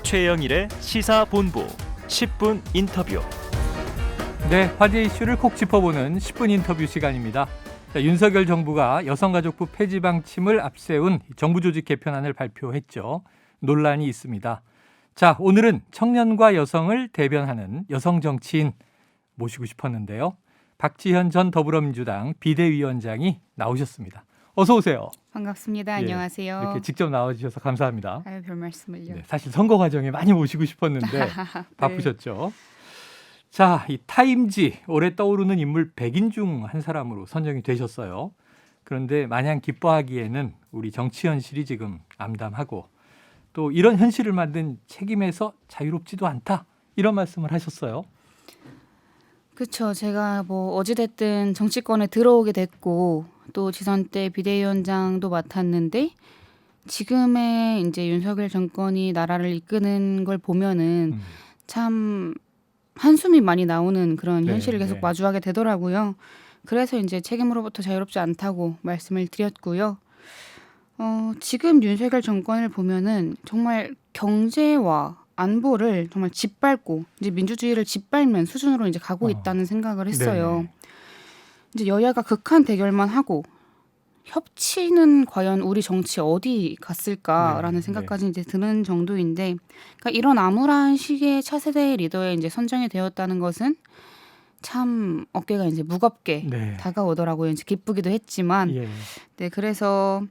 최영일의 시사본부 10분 인터뷰. 네, 화제 이슈를 콕 짚어보는 10분 인터뷰 시간입니다. 자, 윤석열 정부가 여성가족부 폐지 방침을 앞세운 정부 조직 개편안을 발표했죠. 논란이 있습니다. 자, 오늘은 청년과 여성을 대변하는 여성 정치인 모시고 싶었는데요. 박지현 전 더불어민주당 비대위원장이 나오셨습니다. 어서 오세요. 반갑습니다. 예, 안녕하세요. 이렇게 직접 나와주셔서 감사합니다. 아유, 별 말씀을요. 네, 사실 선거 과정에 많이 모시고 싶었는데 바쁘셨죠. 자, 이 타임지 올해 떠오르는 인물 100인 중 한 사람으로 선정이 되셨어요. 그런데 마냥 기뻐하기에는 우리 정치 현실이 지금 암담하고 또 이런 현실을 만든 책임에서 자유롭지도 않다. 이런 말씀을 하셨어요. 그렇죠. 제가 뭐 어찌됐든 정치권에 들어오게 됐고 또 지선 때 비대위원장도 맡았는데 지금의 이제 윤석열 정권이 나라를 이끄는 걸 보면은 참 한숨이 많이 나오는 그런 네, 현실을 계속 네. 마주하게 되더라고요. 그래서 이제 책임으로부터 자유롭지 않다고 말씀을 드렸고요. 지금 윤석열 정권을 보면은 정말 경제와 안보를 정말 짓밟고 이제 민주주의를 짓밟는 수준으로 이제 가고 있다는 생각을 했어요. 네네. 이제 여야가 극한 대결만 하고 협치는 과연 우리 정치 어디 갔을까라는 네, 생각까지 이제 드는 정도인데, 그러니까 이런 암울한 시기에 차세대 리더에 이제 선정이 되었다는 것은 참 어깨가 이제 무겁게 네. 다가오더라고요. 이제 기쁘기도 했지만, 예. 네, 그래서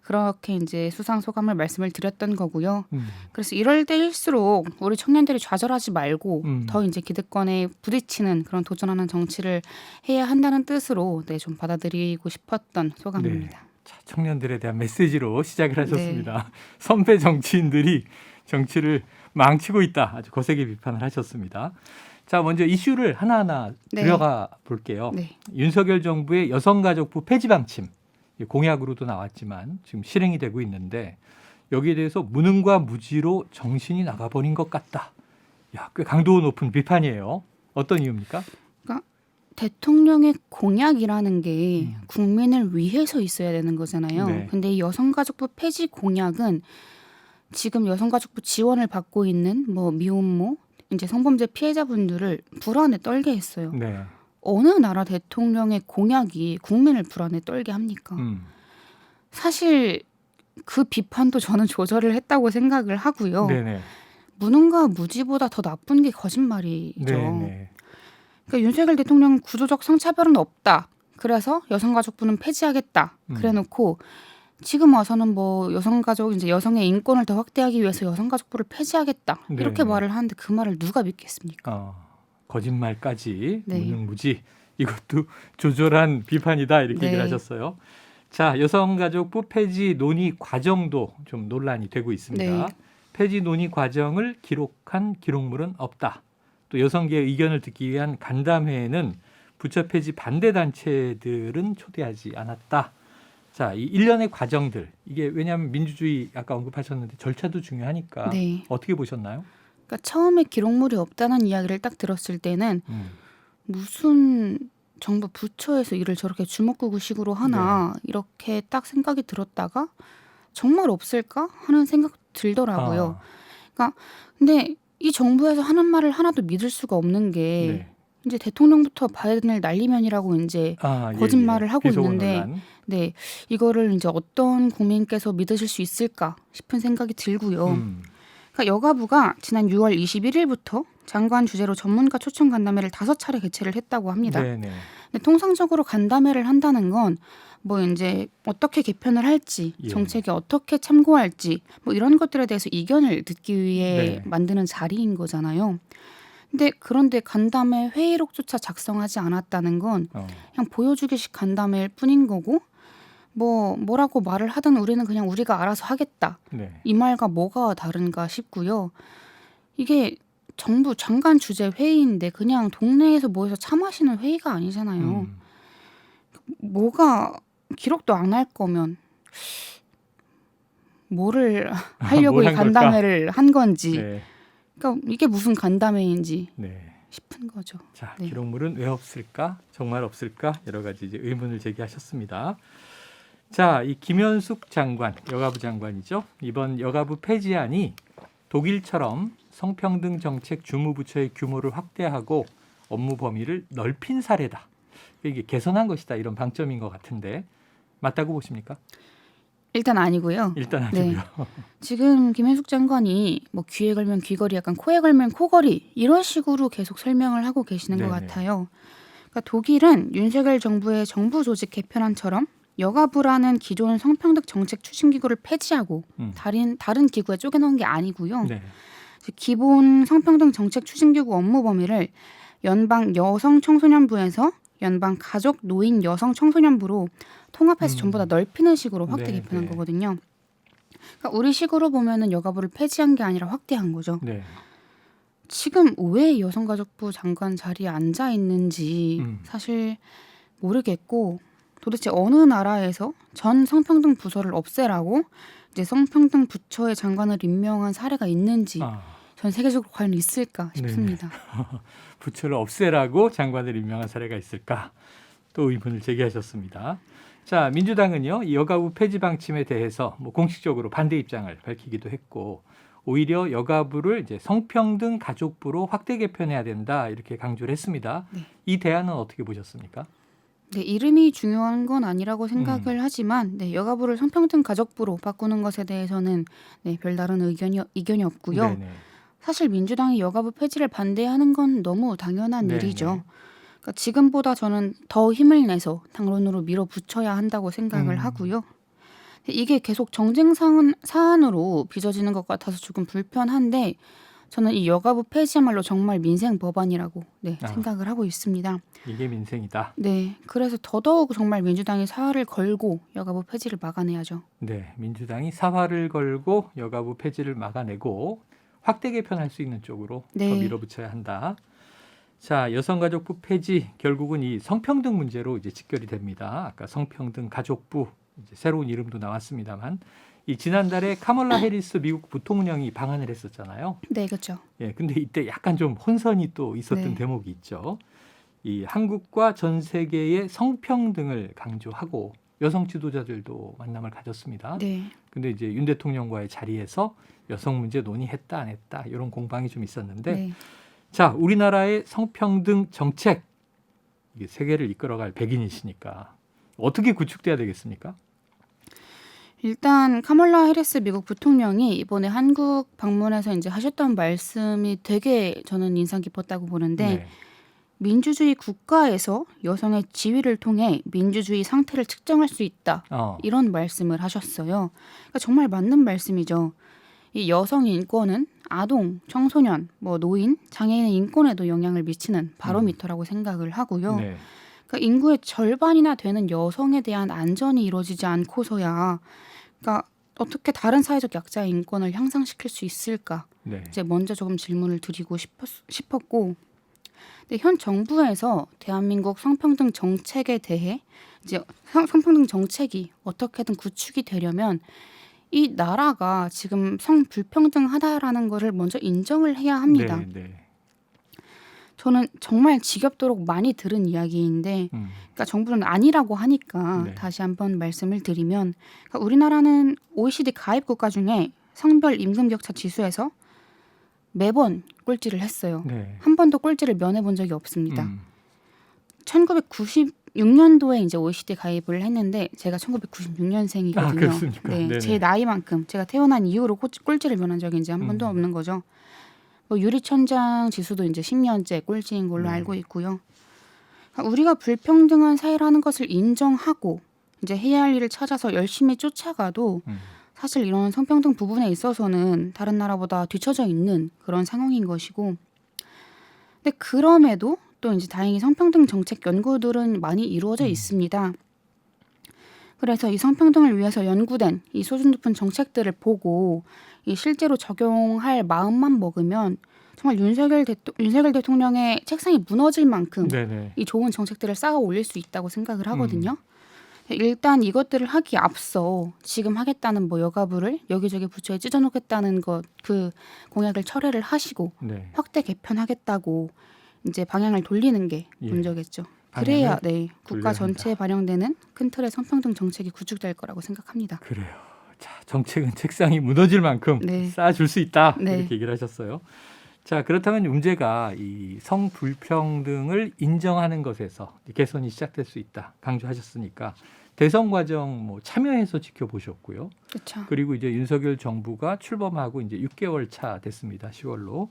그렇게 이제 수상 소감을 말씀을 드렸던 거고요. 그래서 이럴 때일수록 우리 청년들이 좌절하지 말고 더 이제 기득권에 부딪히는 그런 도전하는 정치를 해야 한다는 뜻으로 네, 좀 받아들이고 싶었던 소감입니다. 네. 자, 청년들에 대한 메시지로 시작을 하셨습니다. 선배 정치인들이 정치를 망치고 있다. 아주 거세게 비판을 하셨습니다. 자, 먼저 이슈를 하나하나 네. 들어가 볼게요. 네. 윤석열 정부의 여성가족부 폐지 방침 공약으로도 나왔지만 지금 실행이 되고 있는데 여기에 대해서 무능과 무지로 정신이 나가버린 것 같다. 야, 꽤 강도 높은 비판이에요. 어떤 이유입니까? 대통령의 공약이라는 게 국민을 위해서 있어야 되는 거잖아요. 네. 근데 이 여성가족부 폐지 공약은 지금 여성가족부 지원을 받고 있는 뭐 미혼모, 이제 성범죄 피해자분들을 불안에 떨게 했어요. 네. 어느 나라 대통령의 공약이 국민을 불안에 떨게 합니까? 사실 그 비판도 저는 조절을 했다고 생각을 하고요. 네네. 무능과 무지보다 더 나쁜 게 거짓말이죠. 네네. 그러니까 윤석열 대통령은 구조적 성차별은 없다. 그래서 여성가족부는 폐지하겠다. 그래놓고 지금 와서는 뭐 여성가족 이제 여성의 인권을 더 확대하기 위해서 여성가족부를 폐지하겠다. 이렇게 네네. 말을 하는데 그 말을 누가 믿겠습니까? 거짓말까지 네. 무능무지 이것도 조절한 비판이다 이렇게 네. 얘기를 하셨어요. 자, 여성가족부 폐지 논의 과정도 좀 논란이 되고 있습니다. 네. 폐지 논의 과정을 기록한 기록물은 없다. 또 여성계의 의견을 듣기 위한 간담회에는 부처 폐지 반대 단체들은 초대하지 않았다. 자, 이 일련의 과정들 이게 왜냐하면 민주주의 아까 언급하셨는데 절차도 중요하니까 네. 어떻게 보셨나요? 그러니까 처음에 기록물이 없다는 이야기를 딱 들었을 때는 무슨 정부 부처에서 일을 저렇게 주먹구구식으로 하나 이렇게 딱 생각이 들었다가 정말 없을까 하는 생각 들더라고요. 그러니까 근데 이 정부에서 하는 말을 하나도 믿을 수가 없는 게 네. 이제 대통령부터 바이든을 날리면이라고 이제 거짓말을 하고 비속어 있는데 논란. 네, 이거를 이제 어떤 국민께서 믿으실 수 있을까 싶은 생각이 들고요. 그러니까 여가부가 지난 6월 21일부터 장관 주재로 전문가 초청 간담회를 5차례 개최를 했다고 합니다. 네네. 근데 통상적으로 간담회를 한다는 건 뭐 이제 어떻게 개편을 할지, 예. 정책에 어떻게 참고할지 뭐 이런 것들에 대해서 이견을 듣기 위해 네. 만드는 자리인 거잖아요. 근데 그런데 간담회 회의록조차 작성하지 않았다는 건 그냥 보여주기식 간담회일 뿐인 거고 뭐라고 말을 하든 우리는 그냥 우리가 알아서 하겠다. 네. 이 말과 뭐가 다른가 싶고요. 이게 정부 장관 주재 회의인데 그냥 동네에서 모여서 차 마시는 회의가 아니잖아요. 뭐가 기록도 안 할 거면 뭐를 하려고 뭘 이 한 간담회를 한 건지. 네. 그러니까 이게 무슨 간담회인지 네. 싶은 거죠. 자, 네. 기록물은 왜 없을까? 정말 없을까? 여러 가지 이제 의문을 제기하셨습니다. 자, 이 김현숙 장관, 여가부 장관이죠. 이번 여가부 폐지안이 독일처럼 성평등 정책 주무부처의 규모를 확대하고 업무 범위를 넓힌 사례다. 이게 개선한 것이다. 이런 방점인 것 같은데 맞다고 보십니까? 일단 아니고요. 일단 네. 아니고요. 지금 김현숙 장관이 뭐 귀에 걸면 귀걸이, 약간 코에 걸면 코걸이 이런 식으로 계속 설명을 하고 계시는 것 네네. 같아요. 그러니까 독일은 윤석열 정부의 정부 조직 개편안처럼 여가부라는 기존 성평등 정책 추진기구를 폐지하고 다른 기구에 쪼개놓은 게 아니고요. 네. 기본 성평등 정책 추진기구 업무 범위를 연방 여성청소년부에서 연방 가족 노인 여성청소년부로 통합해서 전부 다 넓히는 식으로 확대 네, 개편한 네. 거거든요. 그러니까 우리 식으로 보면은 여가부를 폐지한 게 아니라 확대한 거죠. 네. 지금 왜 여성가족부 장관 자리에 앉아 있는지 사실 모르겠고, 도대체 어느 나라에서 전 성평등 부서를 없애라고 이제 성평등 부처의 장관을 임명한 사례가 있는지 전 세계적으로 과연 있을까 싶습니다. 부처를 없애라고 장관을 임명한 사례가 있을까? 또 의문을 제기하셨습니다. 자, 민주당은요, 이 여가부 폐지 방침에 대해서 뭐 공식적으로 반대 입장을 밝히기도 했고, 오히려 여가부를 이제 성평등 가족부로 확대 개편해야 된다 이렇게 강조를 했습니다. 네. 이 대안은 어떻게 보셨습니까? 네, 이름이 중요한 건 아니라고 생각을 하지만 네, 여가부를 성평등 가족부로 바꾸는 것에 대해서는 네, 별다른 이견이 없고요. 네네. 사실 민주당이 여가부 폐지를 반대하는 건 너무 당연한 네네. 일이죠. 그러니까 지금보다 저는 더 힘을 내서 당론으로 밀어붙여야 한다고 생각을 하고요. 이게 계속 정쟁 사안으로 빚어지는 것 같아서 조금 불편한데, 저는 이 여가부 폐지야말로 정말 민생 법안이라고 생각을 하고 있습니다. 이게 민생이다. 네, 그래서 더더욱 정말 민주당이 사활을 걸고 여가부 폐지를 막아내야죠. 네, 민주당이 사활을 걸고 여가부 폐지를 막아내고 확대 개편할 수 있는 쪽으로 더 밀어붙여야 한다. 자, 여성가족부 폐지 결국은 이 성평등 문제로 이제 직결이 됩니다. 아까 성평등 가족부 이제 새로운 이름도 나왔습니다만, 이 지난달에 카멀라 해리스 미국 부통령이 방한을 했었잖아요. 네, 그렇죠. 예, 근데 이때 약간 좀 혼선이 또 있었던 네. 대목이 있죠. 이 한국과 전 세계의 성평등을 강조하고 여성 지도자들도 만남을 가졌습니다. 네. 근데 이제 윤 대통령과의 자리에서 여성 문제 논의했다 안 했다 이런 공방이 좀 있었는데, 네. 자, 우리나라의 성평등 정책, 이게 세계를 이끌어갈 백인이시니까 어떻게 구축돼야 되겠습니까? 일단 카멀라 해리스 미국 부통령이 이번에 한국 방문해서 이제 하셨던 말씀이 되게 저는 인상 깊었다고 보는데, 네. 민주주의 국가에서 여성의 지위를 통해 민주주의 상태를 측정할 수 있다. 이런 말씀을 하셨어요. 그러니까 정말 맞는 말씀이죠. 이 여성 인권은 아동, 청소년, 뭐 노인, 장애인의 인권에도 영향을 미치는 바로미터라고 생각을 하고요. 네. 그러니까 인구의 절반이나 되는 여성에 대한 안전이 이루어지지 않고서야, 그러니까 어떻게 다른 사회적 약자의 인권을 향상시킬 수 있을까? 네. 이제 먼저 조금 질문을 드리고 싶었고, 근데 현 정부에서 대한민국 성평등 정책에 대해 이제 성평등 정책이 어떻게든 구축이 되려면 이 나라가 지금 성불평등하다라는 것을 먼저 인정을 해야 합니다. 네, 네. 저는 정말 지겹도록 많이 들은 이야기인데, 그러니까 정부는 아니라고 하니까 다시 한번 말씀을 드리면, 그러니까 우리나라는 OECD 가입 국가 중에 성별 임금 격차 지수에서 매번 꼴찌를 했어요. 네. 한 번도 꼴찌를 면해본 적이 없습니다. 1996년도에 이제 OECD 가입을 했는데 제가 1996년생이거든요. 그렇습니까? 네, 네네. 제 나이만큼 제가 태어난 이후로 꼴찌를 면한 적이 이제 한 번도 없는 거죠. 뭐 유리천장 지수도 이제 10년째 꼴찌인 걸로 알고 있고요. 우리가 불평등한 사회라는 것을 인정하고 이제 해야 할 일을 찾아서 열심히 쫓아가도 사실 이런 성평등 부분에 있어서는 다른 나라보다 뒤처져 있는 그런 상황인 것이고, 근데 그럼에도 또 이제 다행히 성평등 정책 연구들은 많이 이루어져 있습니다. 그래서 이 성평등을 위해서 연구된 이 수준 높은 정책들을 보고 이 실제로 적용할 마음만 먹으면 정말 윤석열 대통령의 책상이 무너질 만큼 네네. 이 좋은 정책들을 쌓아 올릴 수 있다고 생각을 하거든요. 일단 이것들을 하기에 앞서 지금 하겠다는 뭐 여가부를 여기저기 부처에 찢어놓겠다는 것, 그 공약을 철회를 하시고 확대 개편하겠다고 이제 방향을 돌리는 게 먼저겠죠. 그래야 국가 전체에 반영되는 큰 틀의 성평등 정책이 구축될 거라고 생각합니다. 그래요. 정책은 책상이 무너질 만큼 네. 쌓아줄 수 있다. 네. 이렇게 얘기를 하셨어요. 자, 그렇다면 문제가 이 성불평등을 인정하는 것에서 개선이 시작될 수 있다. 강조하셨으니까 대선 과정 뭐 참여해서 지켜보셨고요. 그렇죠. 그리고 이제 윤석열 정부가 출범하고 이제 6개월 차 됐습니다. 10월로.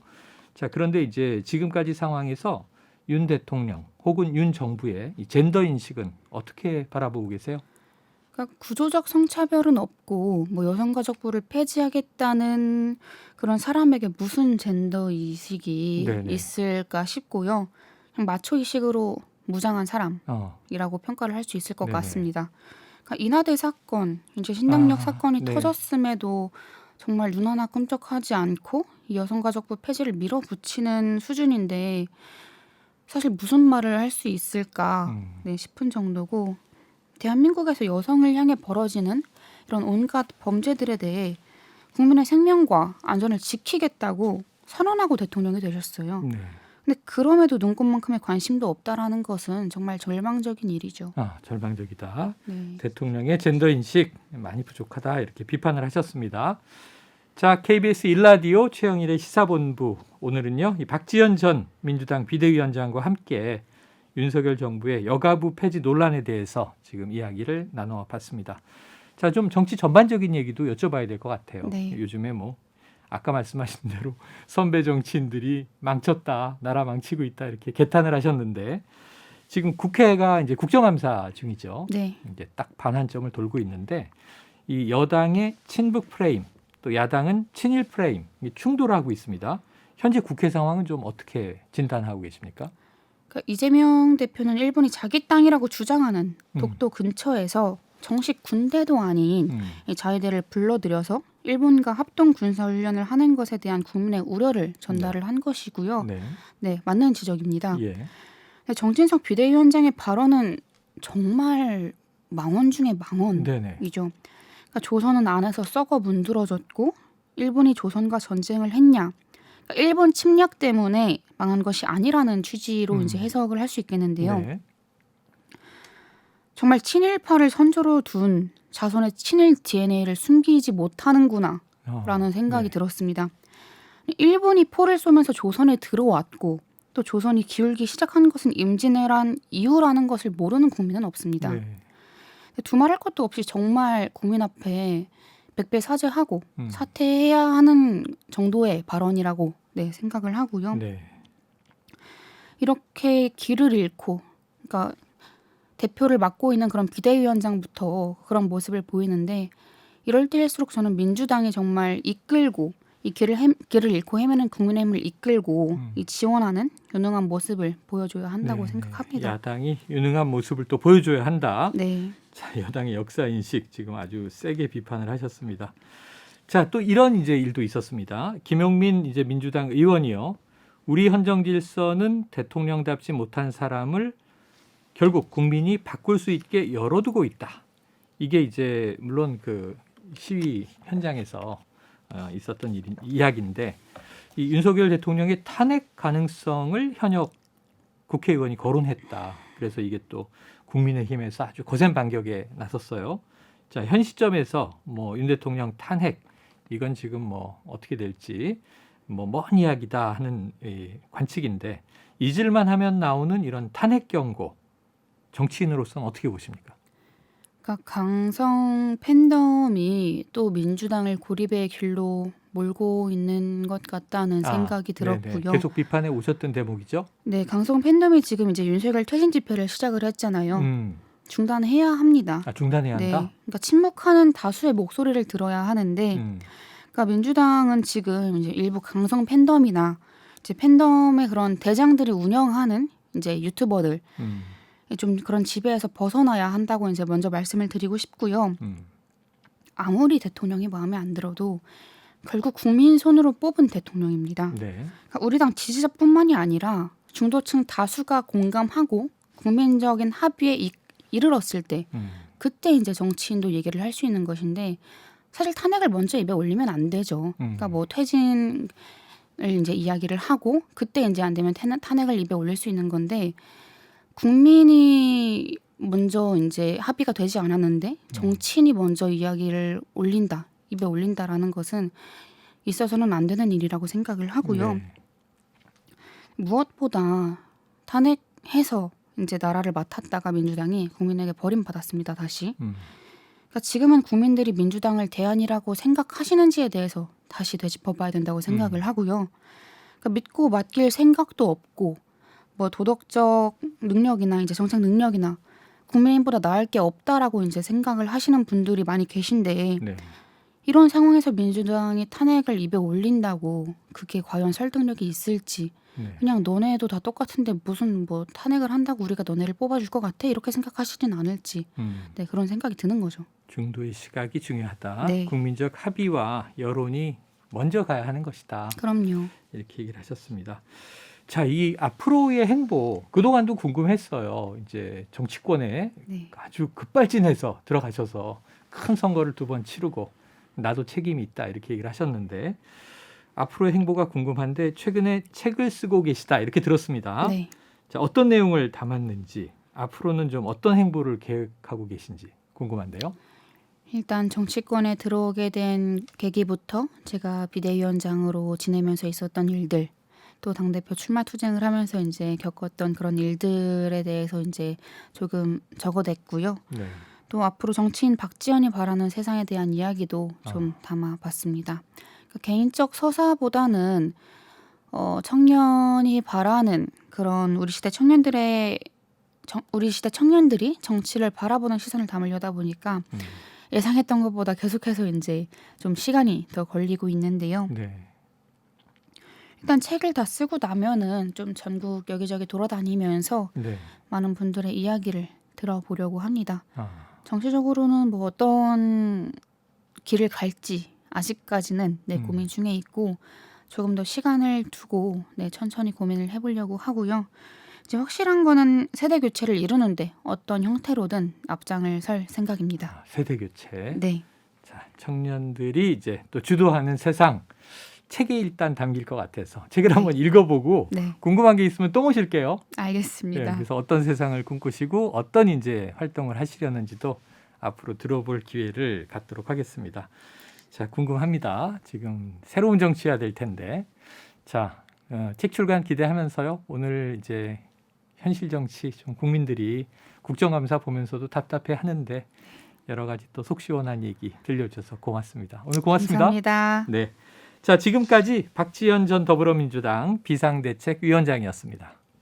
자, 그런데 이제 지금까지 상황에서 윤 대통령 혹은 윤 정부의 이 젠더 인식은 어떻게 바라보고 계세요? 그러니까 구조적 성차별은 없고 뭐 여성가족부를 폐지하겠다는 그런 사람에게 무슨 젠더 인식이 네네. 있을까 싶고요. 그냥 마초 의식으로 무장한 사람이라고 평가를 할 수 있을 것 네네. 같습니다. 그러니까 인하대 사건, 이제 신당역 사건이 네. 터졌음에도 정말 눈 하나 끔찍하지 않고 이 여성가족부 폐지를 밀어붙이는 수준인데 사실 무슨 말을 할 수 있을까 네, 싶은 정도고 대한민국에서 여성을 향해 벌어지는 이런 온갖 범죄들에 대해 국민의 생명과 안전을 지키겠다고 선언하고 대통령이 되셨어요. 네. 근데 그럼에도 눈꽃만큼의 관심도 없다라는 것은 정말 절망적인 일이죠. 절망적이다. 네. 대통령의 젠더 인식 많이 부족하다 이렇게 비판을 하셨습니다. 자, KBS 1라디오 최영일의 시사본부 오늘은요. 이 박지원 전 민주당 비대위원장과 함께 윤석열 정부의 여가부 폐지 논란에 대해서 지금 이야기를 나눠봤습니다. 자, 좀 정치 전반적인 얘기도 여쭤봐야 될 것 같아요. 네. 요즘에 뭐 아까 말씀하신 대로 선배 정치인들이 망쳤다, 나라 망치고 있다 이렇게 개탄을 하셨는데 지금 국회가 이제 국정감사 중이죠. 네. 이제 딱 반환점을 돌고 있는데 이 여당의 친북 프레임 또 야당은 친일 프레임 충돌하고 있습니다. 현재 국회 상황은 좀 어떻게 진단하고 계십니까? 그러니까 이재명 대표는 일본이 자기 땅이라고 주장하는 독도 근처에서 정식 군대도 아닌 이 자위대를 불러들여서 일본과 합동 군사훈련을 하는 것에 대한 국민의 우려를 전달을 한 것이고요. 네. 네, 맞는 지적입니다. 예. 근데 정진석 비대위원장의 발언은 정말 망언 중에 망언이죠. 네네. 그러니까 조선은 안에서 썩어 문드러졌고 일본이 조선과 전쟁을 했냐? 그러니까 일본 침략 때문에 망한 것이 아니라는 취지로 이제 해석을 할 수 있겠는데요. 네. 정말 친일파를 선조로 둔 자손의 친일 DNA를 숨기지 못하는구나라는 생각이 네. 들었습니다. 일본이 포를 쏘면서 조선에 들어왔고 또 조선이 기울기 시작한 것은 임진왜란 이후라는 것을 모르는 국민은 없습니다. 네. 두말할 것도 없이 정말 국민 앞에 백배사죄하고 음. 사퇴해야 하는 정도의 발언이라고 네, 생각을 하고요. 네. 이렇게 길을 잃고 그러니까 대표를 맡고 있는 그런 비대위원장부터 그런 모습을 보이는데 이럴 때일수록 저는 민주당이 정말 이끌고 이 길을 잃고 헤매는 국민의힘을 이끌고 이 지원하는 유능한 모습을 보여줘야 한다고 네. 생각합니다. 야당이 유능한 모습을 또 보여줘야 한다. 네. 자, 여당의 역사 인식 지금 아주 세게 비판을 하셨습니다. 자, 또 이런 이제 일도 있었습니다. 김용민 이제 민주당 의원이요. 우리 헌정 질서는 대통령답지 못한 사람을 결국 국민이 바꿀 수 있게 열어두고 있다. 이게 이제 물론 그 시위 현장에서 있었던 이야기인데 이 윤석열 대통령의 탄핵 가능성을 현역 국회의원이 거론했다. 그래서 이게 또 국민의힘에서 아주 거센 반격에 나섰어요. 자, 현 시점에서 뭐 윤 대통령 탄핵 이건 지금 뭐 어떻게 될지 뭐 먼 이야기다 하는 관측인데 잊을만 하면 나오는 이런 탄핵 경고 정치인으로서는 어떻게 보십니까? 그러니까 강성 팬덤이 또 민주당을 고립의 길로 몰고 있는 것 같다는 생각이 들었고요. 네네. 계속 비판해 오셨던 대목이죠. 네, 강성 팬덤이 지금 이제 윤석열 퇴진 집회를 시작을 했잖아요. 중단해야 합니다. 중단해야 네, 한다. 그러니까 침묵하는 다수의 목소리를 들어야 하는데, 그러니까 민주당은 지금 이제 일부 강성 팬덤이나 이제 팬덤의 그런 대장들이 운영하는 이제 유튜버들 좀 그런 지배에서 벗어나야 한다고 이제 먼저 말씀을 드리고 싶고요. 아무리 대통령이 마음에 안 들어도 결국 국민 손으로 뽑은 대통령입니다. 네. 그러니까 우리 당 지지자뿐만이 아니라 중도층 다수가 공감하고 국민적인 합의에 이르렀을 때 그때 이제 정치인도 얘기를 할 수 있는 것인데 사실 탄핵을 먼저 입에 올리면 안 되죠. 그러니까 뭐 퇴진을 이제 이야기를 하고 그때 이제 안 되면 탄핵을 입에 올릴 수 있는 건데 국민이 먼저 이제 합의가 되지 않았는데 정치인이 먼저 이야기를 올린다, 입에 올린다라는 것은 있어서는 안 되는 일이라고 생각을 하고요. 네. 무엇보다 탄핵해서 이제 나라를 맡았다가 민주당이 국민에게 버림받았습니다. 다시. 그러니까 지금은 국민들이 민주당을 대안이라고 생각하시는지에 대해서 다시 되짚어봐야 된다고 생각을 하고요. 그러니까 믿고 맡길 생각도 없고 뭐 도덕적 능력이나 이제 정책 능력이나 국민보다 나을 게 없다라고 이제 생각을 하시는 분들이 많이 계신데 네. 이런 상황에서 민주당이 탄핵을 입에 올린다고 그게 과연 설득력이 있을지 네. 그냥 너네도 다 똑같은데 무슨 뭐 탄핵을 한다고 우리가 너네를 뽑아줄 것 같아? 이렇게 생각하시진 않을지 네, 그런 생각이 드는 거죠. 중도의 시각이 중요하다. 네. 국민적 합의와 여론이 먼저 가야 하는 것이다. 그럼요. 이렇게 얘기를 하셨습니다. 자, 이 앞으로의 행보 그동안도 궁금했어요. 이제 정치권에 네. 아주 급발진해서 들어가셔서 큰 선거를 2번 치르고 나도 책임이 있다 이렇게 얘기를 하셨는데 앞으로의 행보가 궁금한데 최근에 책을 쓰고 계시다 이렇게 들었습니다. 네. 자, 어떤 내용을 담았는지 앞으로는 좀 어떤 행보를 계획하고 계신지 궁금한데요. 일단 정치권에 들어오게 된 계기부터 제가 비대위원장으로 지내면서 있었던 일들, 또 당대표 출마 투쟁을 하면서 이제 겪었던 그런 일들에 대해서 이제 조금 적어냈고요. 네. 또 앞으로 정치인 박지원이 바라는 세상에 대한 이야기도 좀 담아봤습니다. 그러니까 개인적 서사보다는 청년이 바라는 그런 우리 시대 청년들이 정치를 바라보는 시선을 담으려다 보니까 예상했던 것보다 계속해서 이제 좀 시간이 더 걸리고 있는데요. 네. 일단 책을 다 쓰고 나면은 좀 전국 여기저기 돌아다니면서 네. 많은 분들의 이야기를 들어보려고 합니다. 아, 정치적으로는 뭐 어떤 길을 갈지 아직까지는 고민 중에 있고 조금 더 시간을 두고 천천히 고민을 해보려고 하고요. 이제 확실한 거는 세대 교체를 이루는데 어떤 형태로든 앞장을 설 생각입니다. 세대 교체. 네, 자, 청년들이 이제 또 주도하는 세상 책에 일단 담길 것 같아서 책을 한번 읽어보고 네, 궁금한 게 있으면 또 모실게요. 알겠습니다. 그래서 어떤 세상을 꿈꾸시고 어떤 이제 활동을 하시려는지도 앞으로 들어볼 기회를 갖도록 하겠습니다. 자, 궁금합니다. 지금 새로운 정치해야 될 텐데, 자, 책 출간 기대하면서요. 오늘 이제 현실 정치 좀 국민들이 국정감사 보면서도 답답해 하는데 여러 가지 또 속 시원한 얘기 들려주셔서 고맙습니다. 오늘 고맙습니다. 감사합니다. 네. 자, 지금까지 박지원 전 더불어민주당 비상대책위원장이었습니다.